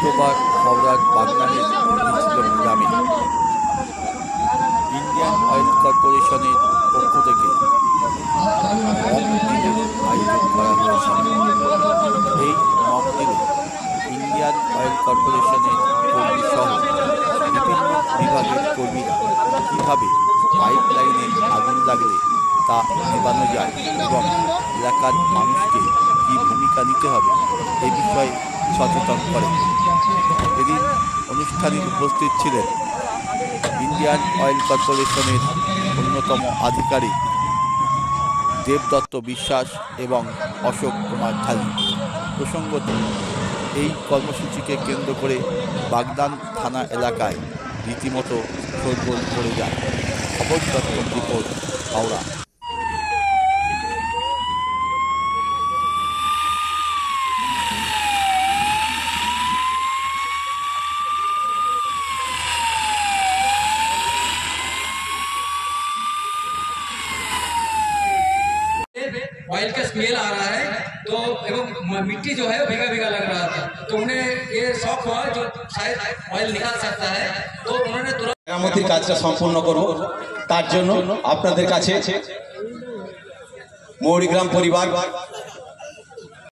শুক্রবার হাওড়ার বাগনানের নিচলম গ্রামে ইন্ডিয়ান অয়েল কর্পোরেশনের পক্ষ থেকে মক ড্রিলের আয়োজন করা হয়েছিল। এই মক ড্রিলে ইন্ডিয়ান অয়েল কর্পোরেশনের কর্মী সহ বিভিন্ন বিভাগের কর্মীরা কীভাবে পাইপ লাইনে আগুন লাগলে তা নেভানো যায় এবং এলাকার মানুষকে কী ভূমিকা নিতে হবে এ বিষয়ে সচেতন করেন। এদিন অনুষ্ঠানে উপস্থিত ছিলেন ইন্ডিয়ান অয়েল কর্পোরেশনের অন্যতম আধিকারিক দেবদত্ত বিশ্বাস এবং অশোক কুমার ঢালি। প্রসঙ্গত, এই কর্মসূচিকে কেন্দ্র করে বাগদান থানা এলাকায় রীতিমতো শোরগোল পড়ে যায়। খবর দত্তম রিপোর্ট, হাওড়া। ऑयल का स्मेल आ रहा है तो एवं मिट्टी जो है भीगा भीगा लग रहा था, तो उन्हें ये शौक हुआ जो शायद ऑयल निकाल सकता है, तो उन्होंने तुरंत মেরামতির কাজটা সম্পূর্ণ করব। তার জন্য আপনাদের কাছে মৌরিগ্রাম পরিবার